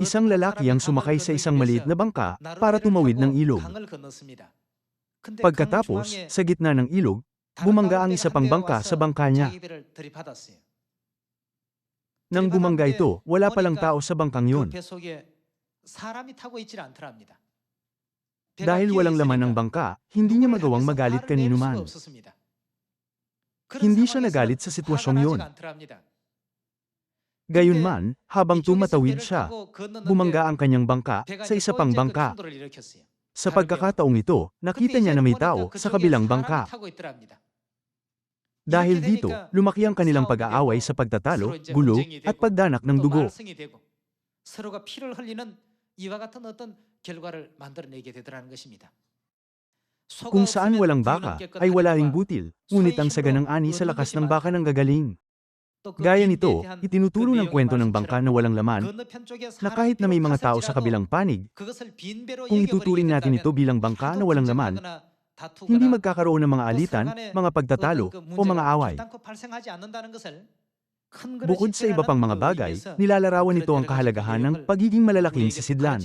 Isang lalaki ang sumakay sa isang maliit na bangka para tumawid ng ilog. Pagkatapos, sa gitna ng ilog, bumangga ang isa pang bangka sa bangka niya. Nang bumangga ito, wala palang tao sa bangkang yun. Dahil walang laman ng bangka, hindi niya magawang magalit kanino man. Hindi siya nagalit sa sitwasyong yun. Gayunman, habang tumatawid siya, bumangga ang kanyang bangka sa isa pang bangka. Sa pagkakataong ito, nakita niya na may tao sa kabilang bangka. Dahil dito, lumaki ang kanilang pag-aaway sa pagtatalo, gulo, at pagdanak ng dugo. Kung saan walang baka, ay wala ring butil, ngunit ang saganang ani sa lakas ng baka ng gagaling. Gaya nito, itinuturo ng kwento ng bangka na walang laman, na kahit na may mga tao sa kabilang panig, kung ituturing natin ito bilang bangka na walang laman, hindi magkakaroon ng mga alitan, mga pagtatalo, o mga away. Bukod sa iba pang mga bagay, nilalarawan nito ang kahalagahan ng pagiging malalaking sisidlan.